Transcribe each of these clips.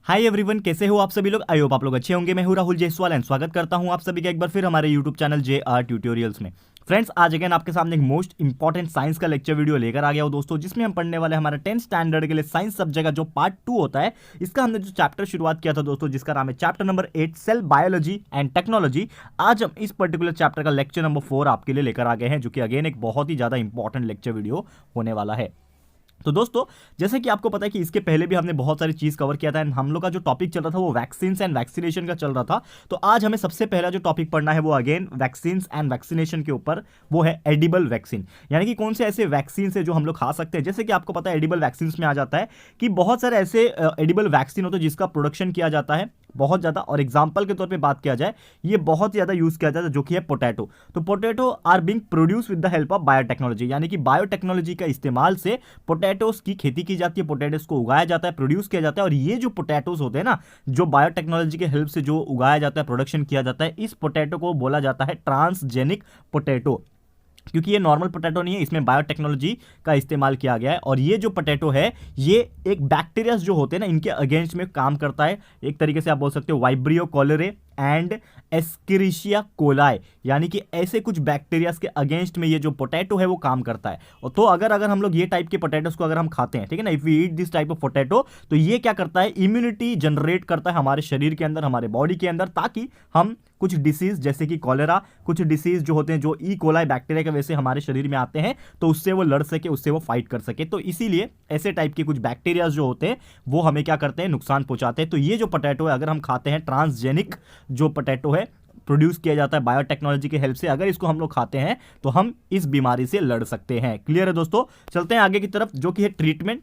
Hi everyone, कैसे हो आप सभी लोग। आई होप आप लोग अच्छे होंगे। मैं हूं राहुल जायसवाल एंड स्वागत करता हूं आप सभी का एक बार फिर हमारे यूट्यूब चैनल JR ट्यूटोरियल्स में। फ्रेंड्स, आज अगेन आपके सामने एक मोस्ट इंपॉर्टेंट साइंस का लेक्चर वीडियो लेकर आ गया हूं दोस्तों, जिसमें हम पढ़ने वाले हमारा 10th स्टैंडर्ड के लिए साइंस सब्जेक्ट का जो पार्ट 2 होता है, इसका हमने जो चैप्टर शुरुआत किया था दोस्तों, जिसका नाम है chapter number 8 cell biology and technology. आज हम इस पर्टिकुलर चैप्टर का लेक्चर नंबर 4 आपके लिए लेकर आ गए हैं, जो कि अगेन एक बहुत ही ज्यादा इंपॉर्टेंट लेक्चर वीडियो होने वाला है। तो दोस्तों, जैसे कि आपको पता है कि इसके पहले भी हमने बहुत सारी चीज कवर किया था एंड हम लोग का जो टॉपिक चल रहा था वो वैक्सीन्स एंड वैक्सीनेशन का चल रहा था। तो आज हमें सबसे पहला जो टॉपिक पढ़ना है वो अगेन वैक्सीन्स एंड वैक्सीनेशन के ऊपर, वो है एडिबल वैक्सीन। यानी कि कौन से ऐसे वैक्सीन है जो हम लोग खा सकते हैं। जैसे कि आपको पता है एडिबल वैक्सीन में आ जाता है कि बहुत सारे ऐसे एडिबल वैक्सीन होते हैं जिसका प्रोडक्शन किया जाता है बहुत ज्यादा। और एग्जांपल के तौर पे बात किया जाए, ये बहुत ज्यादा यूज किया जाता है, जो कि है पोटैटो। तो potato are being produce with the help of biotechnology, यानी कि बायोटेक्नोलॉजी का इस्तेमाल से पोटैटोस की खेती की जाती है, पोटैटोस को उगाया जाता है, प्रोड्यूस किया जाता है। और ये जो पोटैटोस होते हैं ना, जो बायोटेक्नोलॉजी के हेल्प से जो उगाया जाता है, प्रोडक्शन किया जाता है, इस पोटैटो को बोला जाता है ट्रांसजेनिक पोटैटो। क्योंकि ये नॉर्मल पोटैटो नहीं है, इसमें बायोटेक्नोलॉजी का इस्तेमाल किया गया है। और ये जो पोटैटो है, ये एक बैक्टीरिया जो होते हैं ना, इनके अगेंस्ट में काम करता है। एक तरीके से आप बोल सकते हो वाइब्रियो कॉलेरे एंड एस्केरिशिया कोलाई, यानी कि ऐसे कुछ बैक्टीरियाज के अगेंस्ट में ये जो पोटैटो है वो काम करता है। और तो अगर हम लोग ये टाइप के पोटैटोस को अगर हम खाते हैं, ठीक है ना, if we eat this type of potato, तो ये क्या करता है, इम्यूनिटी जनरेट करता है हमारे शरीर के अंदर, हमारे बॉडी के अंदर, ताकि हम कुछ डिसीज जैसे कि कॉलेरा, कुछ डिसीज जो होते हैं जो ई कोलाई बैक्टीरिया की वजह से हमारे शरीर में आते हैं, तो उससे वो लड़ सके, उससे वो फाइट कर सके। तो इसीलिए ऐसे टाइप के कुछ बैक्टीरिया जो होते हैं वो हमें क्या करते हैं, नुकसान पहुंचाते हैं। तो ये जो पोटैटो है, अगर हम खाते हैं, ट्रांसजेनिक जो पोटैटो है, प्रोड्यूस किया जाता है बायोटेक्नोलॉजी के हेल्प से, अगर इसको हम लोग खाते हैं तो हम इस बीमारी से लड़ सकते हैं। क्लियर है दोस्तों। चलते हैं आगे की तरफ, जो कि है ट्रीटमेंट।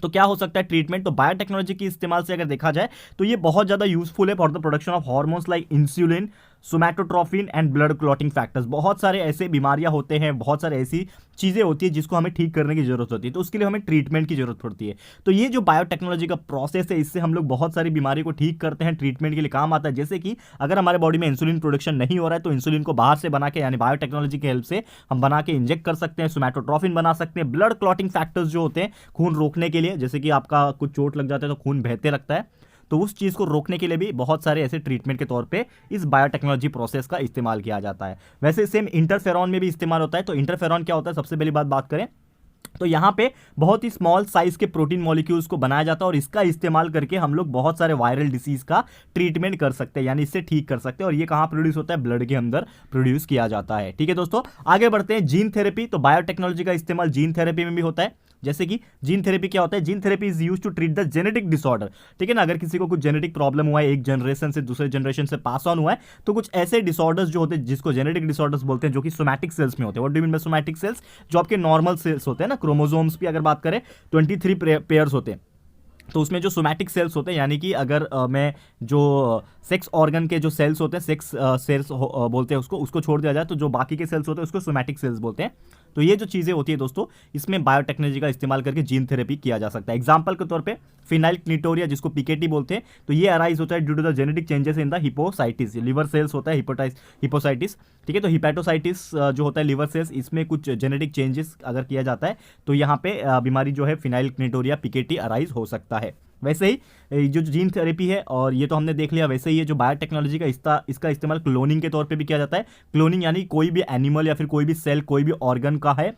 तो क्या हो सकता है ट्रीटमेंट। तो बायोटेक्नोलॉजी के इस्तेमाल से अगर देखा जाए तो ये बहुत ज्यादा यूजफुल है for the production of hormones like insulin, somatotrophin and blood clotting factors. बहुत सारे ऐसे बीमारियां होते हैं, बहुत सारे ऐसी चीजें होती है जिसको हमें ठीक करने की जरूरत होती है, तो उसके लिए हमें ट्रीटमेंट की जरूरत पड़ती है। तो ये जो बायोटेक्नोलॉजी का प्रोसेस है, इससे हम लोग बहुत सारी बीमारी को ठीक करते हैं, ट्रीटमेंट के लिए काम आता है। जैसे कि अगर हमारे बॉडी में इंसुलिन प्रोडक्शन नहीं हो रहा है, तो इंसुलिन को बाहर से बना के, यानी बायोटेक्नोलॉजी की हेल्प से हम बना के इंजेक्ट कर सकते हैं, सोमैटोट्रोफिन बना सकते हैं। ब्लड क्लॉटिंग फैक्टर्स जो होते हैं खून रोकने के लिए, जैसे कि आपका कुछ चोट लग जाता है तो खून बहते लगता है, तो उस चीज को रोकने के लिए भी बहुत सारे ऐसे ट्रीटमेंट के तौर पे इस बायोटेक्नोलॉजी प्रोसेस का इस्तेमाल किया जाता है। वैसे सेम इंटरफेरॉन में भी इस्तेमाल होता है। तो इंटरफेरॉन क्या होता है, सबसे पहली बात करें तो यहाँ पे बहुत ही स्मॉल साइज के प्रोटीन मॉलिक्यूल्स को बनाया जाता है, और इसका इस्तेमाल करके हम लोग बहुत सारे वायरल डिसीज का ट्रीटमेंट कर सकते हैं, यानी इससे ठीक कर सकते हैं। और ये कहाँ प्रोड्यूस होता है, ब्लड के अंदर प्रोड्यूस किया जाता है। ठीक है दोस्तों, आगे बढ़ते हैं। Gene therapy. तो बायोटेक्नोलॉजी का इस्तेमाल जीन थेरेपी में भी होता है। जैसे कि जीन थेरेपी क्या होता है, gene therapy is used to treat the genetic disorder. ठीक है ना, अगर किसी को कुछ जेनेटिक प्रॉब्लम हुआ है, एक जनरेशन से दूसरे जनरेशन से पास ऑन हुआ है, तो कुछ ऐसे डिसऑर्डर्स जो होते हैं जिसको जेनेटिक डिसऑर्डर्स बोलते हैं, जो कि सोमैटिक सेल्स में होते हैं। What do mean by somatic cells, जो आपके नॉर्मल सेल्स होते हैं ना, क्रोमोसोम्स की अगर बात करें 23 पेयर्स होते हैं, तो उसमें जो सोमैटिक सेल्स होते हैं, यानी कि अगर मैं जो सेक्स ऑर्गन के जो सेल्स होते हैं, सेक्स सेल्स बोलते हैं उसको छोड़ दिया जाए, तो जो बाकी के सेल्स होते हैं उसको सोमैटिक सेल्स बोलते हैं। तो ये जो चीज़ें होती है दोस्तों, इसमें बायोटेक्नोलॉजी का इस्तेमाल करके जीन थेरेपी किया जा सकता है। एग्जाम्पल के तौर पे फिनाइल क्लिटोरिया, जिसको पीकेटी बोलते हैं, तो ये अराइज होता है due to the genetic changes in the hepatocytes. Liver cells होता है हिपोसाइटिस। ठीक है, तो हिपैटोसाइटिस जो होता है लिवर सेल्स, इसमें कुछ जेनेटिक चेंजेस अगर किया जाता है तो यहाँ पे बीमारी जो है फिनाइल क्लिटोरिया पीकेटी अराइज हो सकता है। वैसे ही जो जीन थेरेपी है, और ये तो हमने देख लिया, वैसे ही ये जो बायोटेक्नोलॉजी का इसका इस्तेमाल क्लोनिंग के तौर पे भी किया जाता है। क्लोनिंग यानी कोई भी एनिमल या फिर कोई भी सेल, कोई भी ऑर्गन का है,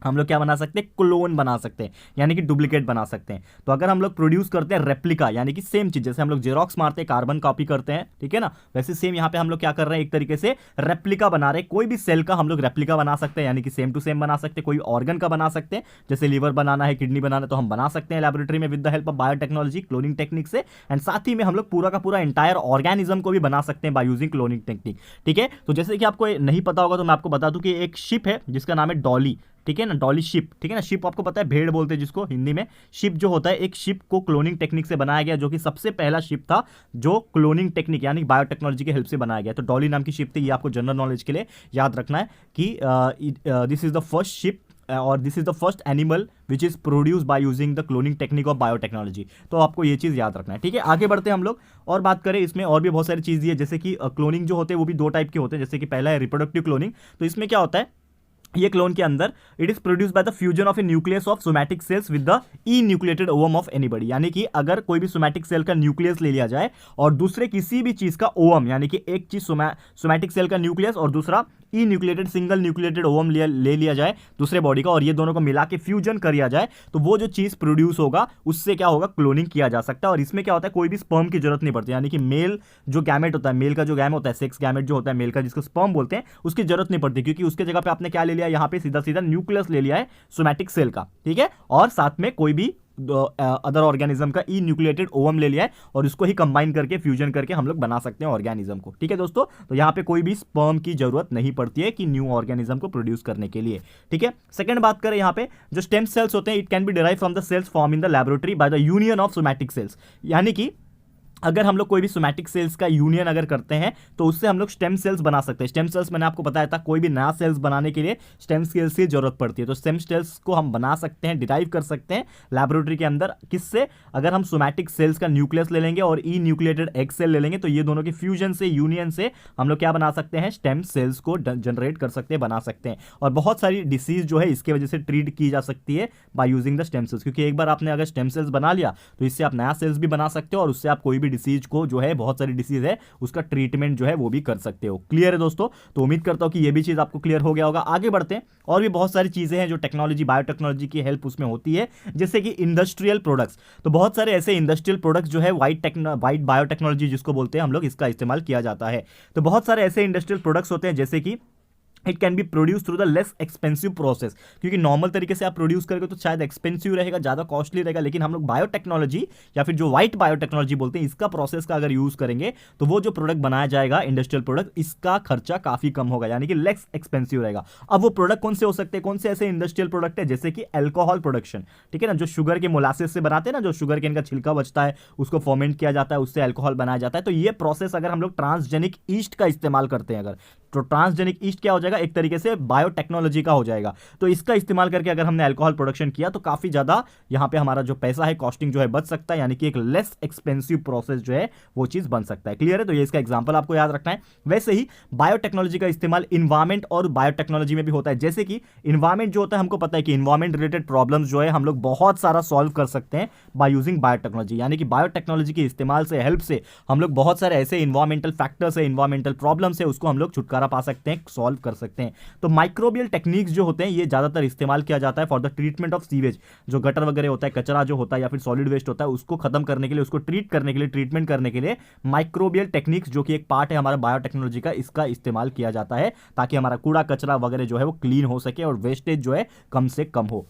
हम लोग क्या बना सकते हैं, क्लोन बना सकते हैं, यानी कि डुप्लीकेट बना सकते हैं। तो अगर हम लोग प्रोड्यूस करते हैं रेप्लिका, यानी कि सेम चीज, जैसे हम लोग जेरोक्स मारते हैं, कार्बन कॉपी करते हैं, ठीक है ना, वैसे सेम यहाँ पे हम लोग क्या कर रहे हैं, एक तरीके से रेप्लिका बना रहे हैं। कोई भी सेल का हम लोग रेप्लिका बना सकते हैं, यानी कि सेम टू सेम बना सकते हैं। कोई ऑर्गन का बना सकते हैं, जैसे लीवर बनाना है, किडनी बनाना है, तो हम बना सकते हैं लैबोरेटरी में with the help of biotechnology, cloning technique से। एंड साथ ही में हम लोग पूरा का पूरा एंटायर ऑर्गेनिज्म को भी बना सकते हैं बाय यूजिंग क्लोनिंग टेक्निक। ठीक है, तो जैसे कि आपको नहीं पता होगा तो मैं आपको बता दूं कि एक शिप है जिसका नाम है डॉली। ठीक है ना, डॉली शिप। ठीक है ना, शिप आपको पता है भेड़ बोलते हैं जिसको हिंदी में। शिप जो होता है, एक शिप को क्लोनिंग टेक्निक से बनाया गया, जो कि सबसे पहला शिप था जो क्लोनिंग टेक्निक यानी बायोटेक्नोलॉजी की हेल्प से बनाया गया। तो डॉली नाम की शिप थी, ये आपको जनरल नॉलेज के लिए याद रखना है कि this is the first sheep और this is the first animal which is produce by using the cloning technique of biotechnology. तो आपको ये चीज याद रखना है। ठीक है, आगे बढ़ते हैं हम लोग और बात करें। इसमें और भी बहुत सारी चीज दी है, जैसे कि क्लोनिंग जो होते हैं वो भी दो टाइप के होते हैं। जैसे कि पहला है रिप्रोडक्टिव क्लोनिंग। तो इसमें क्या होता है, ये क्लोन के अंदर it is produce by the fusion of A nucleus of somatic cells with the E nucleated ovum of anybody, यानी कि अगर कोई भी सोमैटिक सेल का न्यूक्लियस ले लिया जाए और दूसरे किसी भी चीज का ओवम, यानी कि एक चीज सोमैटिक सेल का न्यूक्लियस और दूसरा ई न्यूक्लिएटेड सिंगल न्यूक्लिएटेड ओवम ले लिया जाए दूसरे बॉडी का, और ये दोनों को मिला के फ्यूजन किया जाए, तो वो जो चीज प्रोड्यूस होगा उससे क्या होगा, क्लोनिंग किया जा सकता है। और इसमें क्या होता है, कोई भी स्पर्म की जरूरत नहीं पड़ती, यानी कि मेल जो गैमेट होता है, मेल का जो गैम होता है, सेक्स गैमेट जो होता है मेल का, जिसको स्पर्म बोलते हैं, उसकी जरूरत नहीं पड़ती, क्योंकि उसके जगह पे आपने क्या ले लिया, यहाँ पे सीधा सीधा न्यूक्लियस ले लिया है सोमैटिक सेल का, ठीक है, और साथ में कोई भी अदर ऑर्गेनिज्म का ई न्यूक्लिएटेड ओवम ले लिया है और उसको ही कंबाइन करके फ्यूजन करके हम लोग बना सकते हैं ऑर्गेनिज्म को, ठीक है दोस्तों। तो यहाँ पे कोई भी स्पर्म की जरूरत नहीं पड़ती है कि न्यू ऑर्गेनिज्म को प्रोड्यूस करने के लिए, ठीक है। सेकंड बात करें यहाँ पे, जो स्टेम सेल्स होते हैं, it can be derive from the cells form in the laboratory by the union of somatic cells, यानी कि अगर हम लोग कोई भी सोमैटिक सेल्स का यूनियन अगर करते हैं तो उससे हम लोग स्टेम सेल्स बना सकते हैं। स्टेम सेल्स मैंने आपको बताया था, कोई भी नया सेल्स बनाने के लिए स्टेम सेल्स की जरूरत पड़ती है, तो स्टेम सेल्स को हम बना सकते हैं, डिराइव कर सकते हैं लैबोरेटरी के अंदर, किससे, अगर हम सोमैटिक सेल्स का न्यूक्लियस ले लेंगे और ई न्यूक्लिएटेड एग सेल ले लेंगे, तो ये दोनों के फ्यूजन से, यूनियन से हम लोग क्या बना सकते हैं, स्टेम सेल्स को जनरेट कर सकते हैं, बना सकते हैं। और बहुत सारी डिसीज जो है इसके वजह से ट्रीट की जा सकती है bye using the stem cells, क्योंकि एक बार आपने अगर स्टेम सेल्स बना लिया तो इससे आप नया सेल्स भी बना सकते हो और उससे आप कोई भी डिसीज को जो है, बहुत सारी डिसीज है उसका ट्रीटमेंट जो है वो भी कर सकते हो। क्लियर है दोस्तों? तो उम्मीद करता हूं कि ये भी चीज आपको क्लियर हो गया होगा। आगे बढ़ते हैं, और भी बहुत सारी चीजें हैं जो टेक्नोलॉजी, बायोटेक्नोलॉजी की हेल्प उसमें होती है, जैसे कि इंडस्ट्रियल प्रोडक्ट्स। तो बहुत सारे ऐसे इंडस्ट्रियल प्रोडक्ट्स जो है वाइट बायोटेक्नोलॉजी जिसको बोलते हैं हम लोग, इसका इस्तेमाल किया जाता है। तो बहुत सारे ऐसे इंडस्ट्रियल प्रोडक्ट्स होते हैं जैसे कि it can be produce through the less expensive process, क्योंकि नॉर्मल तरीके से आप प्रोड्यूस करेंगे तो शायद एक्सपेंसिव रहेगा, ज़्यादा कॉस्टली रहेगा, लेकिन हम लोग बायोटेक्नोलॉजी या फिर जो वाइट बायोटेक्नोलॉजी बोलते हैं, इसका प्रोसेस का अगर यूज़ करेंगे तो वो जो प्रोडक्ट बनाया जाएगा इंडस्ट्रियल प्रोडक्ट, इसका खर्चा काफ़ी कम होगा, यानी कि लेस एक्सपेंसिव रहेगा। अब वो प्रोडक्ट कौन से हो सकते हैं, कौन से ऐसे इंडस्ट्रियल प्रोडक्ट है, जैसे कि एल्कोहल प्रोडक्शन, ठीक है ना, जो शुगर के मोलासिस से बनाते हैं ना, जो शुगर केन का छिलका बचता है उसको फर्मेंट किया जाता है, उससे एल्कोहल बनाया जाता है। तो ये प्रोसेस अगर हम लोग ट्रांसजेनिक ईस्ट का इस्तेमाल करते हैं अगर, तो ट्रांसजेनिक ईस्ट क्या हो जाएगा, एक तरीके से बायोटेक्नोलॉजी का हो जाएगा। तो इसका इस्तेमाल करके अगर हमने अल्कोहल प्रोडक्शन किया तो काफी ज्यादा यहाँ पे हमारा जो पैसा है, कॉस्टिंग जो है बच सकता है, यानी कि एक लेस एक्सपेंसिव प्रोसेस जो है वो चीज बन सकता है। क्लियर है? तो ये इसका एग्जांपल आपको याद रखना है। वैसे ही बायोटेक्नोलॉजी का इस्तेमाल इन्वायरमेंट और बायोटेक्नोलॉजी में भी होता है, जैसे कि इन्वायरमेंट जो होता है, हमको पता है कि इन्वायरमेंट रिलेटेड प्रॉब्लम्स जो है हम लोग बहुत सारा सॉल्व कर सकते हैं बाय यूजिंग बायोटेक्नोलॉजी, यानी कि बायोटेक्नोलॉजी के इस्तेमाल से, हेल्प से हम लोग बहुत सारे ऐसे इन्वायरमेंटल फैक्टर्स है, इन्वायरमेंटल प्रॉब्लम्स है, उसको हम लोग छुटकारा पा सकते हैं, सॉल्व कर सकते हैं। तो माइक्रोबियल टेक्निक्स जो होते हैं ये ज्यादातर इस्तेमाल किया जाता है for the treatment of sewage, जो गटर वगैरह होता है, कचरा जो होता है या फिर सॉलिड वेस्ट होता है, उसको खत्म करने के लिए, उसको ट्रीट करने के लिए, ट्रीटमेंट करने के लिए माइक्रोबियल टेक्निक्स, जो कि एक पार्ट है हमारा बायोटेक्नोलॉजी का, इसका इस्तेमाल किया जाता है ताकि हमारा कूड़ा कचरा वगैरह जो है वो क्लीन हो सके और वेस्टेज जो है कम से कम हो।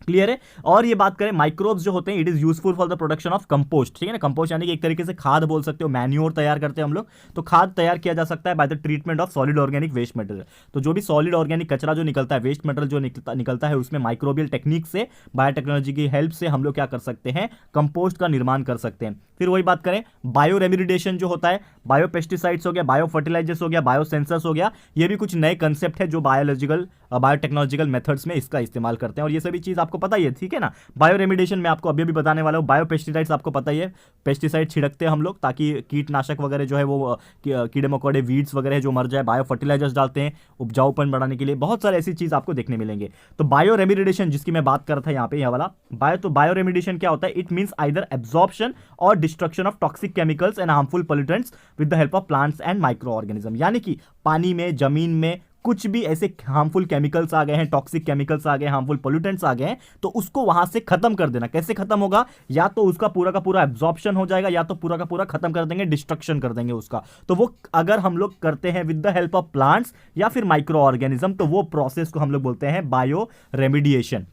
क्लियर है? और ये बात करें, माइक्रोब्स जो होते हैं, it is useful for the production of compost, ठीक है ना। कंपोस्ट यानी कि एक तरीके से खाद बोल सकते हो, मैन्योर तैयार करते हैं हम लोग, तो खाद तैयार किया जा सकता है by the treatment of solid organic waste material. तो जो भी सॉलिड ऑर्गेनिक कचरा जो निकलता है, वेस्ट मटेरियल जो निकलता है, उसमें माइक्रोबियल टेक्निक से, बायोटेक्नोलॉजी की हेल्प से हम लोग क्या कर सकते हैं, कंपोस्ट का निर्माण कर सकते हैं। फिर वही बात करें, बायो रेमिडिएशन जो होता है, बायो पेस्टिसाइड्स हो गया, बायो फर्टिलाइजर्स हो गया, बायो सेंसर्स हो गया, ये भी कुछ नए कंसेप्ट है जो बायोटेक्नोलॉजिकल मेथड्स में इसका इस्तेमाल करते हैं, और ये सभी चीज आपको पता ही है, ठीक है ना। बायो रेमिडिएशन में आपको अभी भी बताने वाला हूं। बायो पेस्टिसाइड्स आपको पता ही है, पेस्टिसाइड छिड़कते हैं हम लोग ताकि कीटनाशक वगैरह जो है वो कीड़े मकोड़े, वीड्स वगैरह जो मर जाए। बायो फर्टिलाइजर्स डालते हैं उपजाऊपन बढ़ाने के लिए, बहुत सारे ऐसी चीज आपको देखने मिलेंगे। तो बायो रेमिडिएशन जिसकी मैं बात कर रहा था यहाँ पे, यह वाला बायो रेमिडिएशन क्या होता है, इट मींस आइदर एब्जॉर्प्शन और destruction of toxic chemicals and harmful pollutants with the help of plants and micro organism, यानी कि पानी में, जमीन में कुछ भी ऐसे हार्मफुल केमिकल्स आ गए हैं, टॉक्सिक केमिकल्स आ गए, हार्मफुल पोल्यूटेंट्स आ गए हैं, तो उसको वहां से खत्म कर देना। कैसे खत्म होगा, या तो उसका पूरा का पूरा एब्जॉर्प्शन हो जाएगा, या तो पूरा का पूरा खत्म कर देंगे, डिस्ट्रक्शन कर देंगे उसका। तो वो अगर हम लोग करते हैं with the help of plants या फिर माइक्रो ऑर्गेनिज्म, तो वो प्रोसेस को हम लोग बोलते हैं बायो रेमिडिएशन,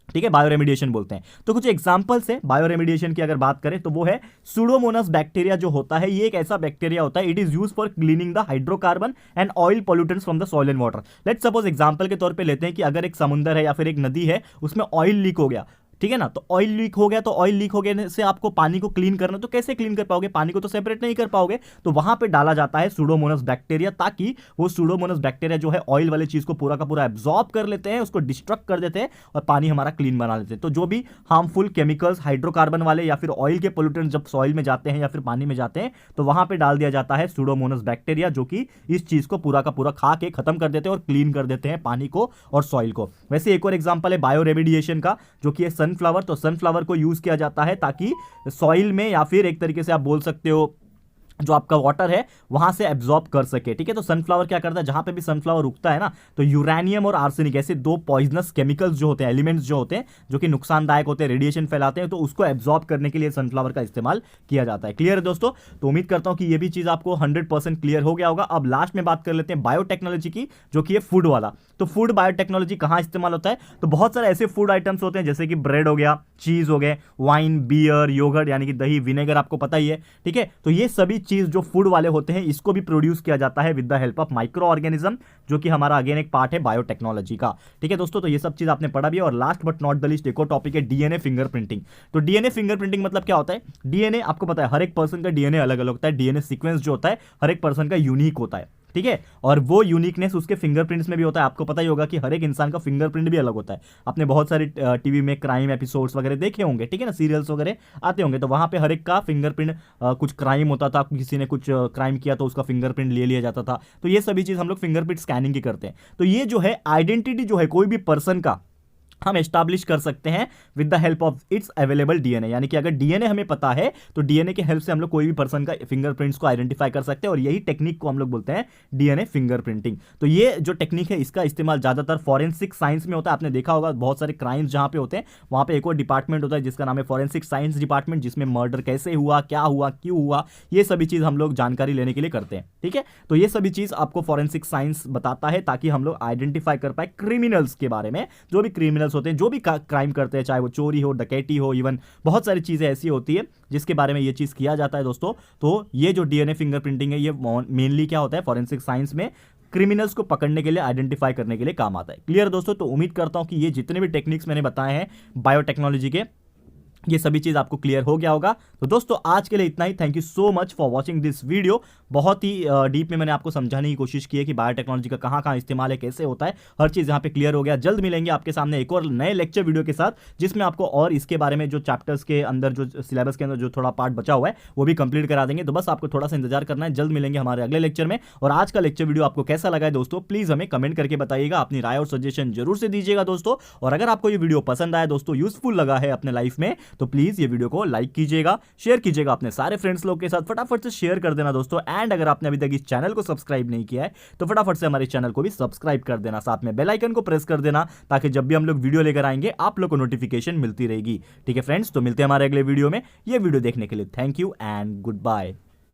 ठीक है, बायो रेमिडिएशन बोलते हैं। तो कुछ एग्जांपल्स है बायो रेमिडिएशन की अगर बात करें तो वो है सुडोमोनास बैक्टीरिया जो होता है, ये एक ऐसा बैक्टीरिया होता है, it is use for cleaning the hydrocarbon and oil pollutants from the soil and water. Let's suppose example के तौर पे लेते हैं कि अगर एक समुंदर है या फिर एक नदी है, उसमें ऑयल लीक हो गया, ठीक है ना। तो ऑयल लीक हो गया, तो ऑयल लीक हो गया से आपको पानी को क्लीन करना, तो कैसे क्लीन कर पाओगे, पानी को तो सेपरेट नहीं कर पाओगे, तो वहां पे डाला जाता है सुडोमोनास बैक्टीरिया, ताकि वो सुडोमोनास बैक्टीरिया जो है ऑयल वाले चीज को पूरा का पूरा एब्जॉर्ब कर लेते हैं, उसको डिस्ट्रक्ट कर देते हैं और पानी हमारा क्लीन बना लेते हैं। तो जो भी हार्मफुल केमिकल्स, हाइड्रोकार्बन वाले या फिर ऑयल के पोल्यूटेंट जब सॉइल में जाते हैं या फिर पानी में जाते हैं, तो वहां पे डाल दिया जाता है सुडोमोनास बैक्टीरिया, जो कि इस चीज को पूरा का पूरा खा के खत्म कर देते हैं और क्लीन कर देते हैं पानी को और सॉइल को। वैसे एक और एग्जांपल है बायो रेमिडिएशन का, जो कि है सनफ्लावर। तो सनफ्लावर को यूज किया जाता है ताकि सॉइल में या फिर एक तरीके से आप बोल सकते हो जो आपका वाटर है वहां से एब्जॉर्ब कर सके, ठीक है। तो सनफ्लावर क्या करता है, जहां पे भी सनफ्लावर उगता है ना, तो यूरेनियम और आर्सेनिक ऐसे दो पॉइजनस केमिकल्स जो होते हैं, एलिमेंट्स जो होते हैं जो कि नुकसानदायक होते हैं, रेडिएशन फैलाते हैं, तो उसको एब्जॉर्ब करने के लिए सनफ्लावर का इस्तेमाल किया जाता है। क्लियर है दोस्तों। तो उम्मीद करता हूं कि ये भी चीज आपको 100% क्लियर हो गया होगा। अब लास्ट में बात कर लेते हैं बायोटेक्नोलॉजी की, जो कि है फूड वाला। तो फूड बायोटेक्नोलॉजी कहां इस्तेमाल होता है, तो बहुत सारे ऐसे फूड आइटम्स होते हैं जैसे कि ब्रेड हो गया, चीज हो गए, वाइन, बियर, योगर्ट यानी कि दही, विनेगर, आपको पता ही है, ठीक है। तो ये सभी चीज जो फूड वाले होते हैं, इसको भी प्रोड्यूस किया जाता है with the help of micro organism, जो कि हमारा अगेन एक पार्ट है बायोटेक्नोलॉजी का, ठीक है दोस्तों। तो ये सब चीज आपने पढ़ा भी है। और last but not the least एक और टॉपिक है डीएनए फिंगरप्रिंटिंग। तो डीएनए फिंगरप्रिंटिंग मतलब क्या होता है, डीएनए आपको पता है हर एक पर्सन का डीएनए अलग अलग होता है, डीएनए सीक्वेंस जो होता है हर एक पर्सन का यूनिक होता है, ठीक है। और वो यूनिकनेस उसके फिंगरप्रिंट्स में भी होता है। आपको पता ही होगा कि हर एक इंसान का फिंगरप्रिंट भी अलग होता है। आपने बहुत सारी टीवी में क्राइम एपिसोड्स वगैरह देखे होंगे, ठीक है ना, सीरियल्स वगैरह आते होंगे, तो वहां पे हर एक का फिंगरप्रिंट, कुछ क्राइम होता था, किसी ने कुछ क्राइम किया तो उसका फिंगरप्रिंट ले लिया जाता था। तो ये सभी चीज हम लोग फिंगरप्रिंट स्कैनिंग की करते हैं। तो ये जो है आइडेंटिटी जो है कोई भी पर्सन का हम एस्टैब्लिश कर सकते हैं with the help of its available DNA. यानी कि अगर डीएनए हमें पता है तो डीएनए के हेल्प से हम लोग कोई भी पर्सन का फिंगरप्रिंट्स को आइडेंटिफाई कर सकते हैं, और यही टेक्निक को हम लोग बोलते हैं डीएनए फिंगरप्रिंटिंग। तो ये जो टेक्निक है इसका इस्तेमाल ज्यादातर फॉरेंसिक साइंस में होता है। आपने देखा होगा बहुत सारे क्राइम्स जहां पे होते हैं वहां पे एक और डिपार्टमेंट होता है जिसका नाम है फॉरेंसिक साइंस डिपार्टमेंट, जिसमें मर्डर कैसे हुआ, क्या हुआ, क्यों हुआ, ये सभी चीज हम लोग जानकारी लेने के लिए करते हैं, ठीक है। तो ये सभी चीज आपको फॉरेंसिक साइंस बताता है ताकि हम लोग आइडेंटिफाई कर पाए क्रिमिनल्स के बारे में, जो भी क्रिमिनल्स होते हैं, जो भी क्राइम करते हैं, चाहे वो चोरी हो, डकैती हो, इवन बहुत सारी चीजें ऐसी होती है जिसके बारे में ये चीज किया जाता है दोस्तों। तो ये जो डीएनए फिंगरप्रिंटिंग है ये मेनली क्या होता है, फॉरेंसिक साइंस में क्रिमिनल्स को पकड़ने के लिए, आइडेंटिफाई करने के लिए काम आता है। क्लियर दोस्तों। तो उम्मीद करता हूं कि ये जितने भी टेक्निक्स मैंने बताए हैं बायोटेक्नोलॉजी के, ये सभी चीज आपको क्लियर हो गया होगा। तो दोस्तों आज के लिए इतना ही। Thank you so much for watching this video. बहुत ही डीप में मैंने आपको समझाने की कोशिश की है कि बायोटेक्नोलॉजी का कहां कहां इस्तेमाल है, कैसे होता है, हर चीज यहां पे क्लियर हो गया। जल्द मिलेंगे आपके सामने एक और नए लेक्चर वीडियो के साथ, जिसमें आपको और इसके बारे में जो चैप्टर्स के अंदर, जो सिलेबस के अंदर जो थोड़ा पार्ट बचा हुआ है वो भी कंप्लीट करा देंगे। तो बस आपको थोड़ा सा इंतजार करना है। जल्द मिलेंगे हमारे अगले लेक्चर में। और आज का लेक्चर वीडियो आपको कैसा लगा है दोस्तों, प्लीज हमें कमेंट करके बताइएगा, अपनी राय और सजेशन जरूर से दीजिएगा दोस्तों। और अगर आपको ये वीडियो पसंद आया दोस्तों, यूजफुल लगा है अपने लाइफ में, तो प्लीज ये वीडियो को लाइक कीजिएगा, शेयर कीजिएगा अपने सारे फ्रेंड्स लोग के साथ, फटाफट से शेयर कर देना दोस्तों। एंड अगर आपने अभी तक इस चैनल को सब्सक्राइब नहीं किया है तो फटाफट से हमारे चैनल को भी सब्सक्राइब कर देना, साथ में बेल आइकन को प्रेस कर देना, ताकि जब भी हम लोग वीडियो लेकर आएंगे आप लोग को नोटिफिकेशन मिलती रहेगी। ठीक है फ्रेंड्स, तो मिलते हैं हमारे अगले वीडियो में। ये वीडियो देखने के लिए thank you and good bye.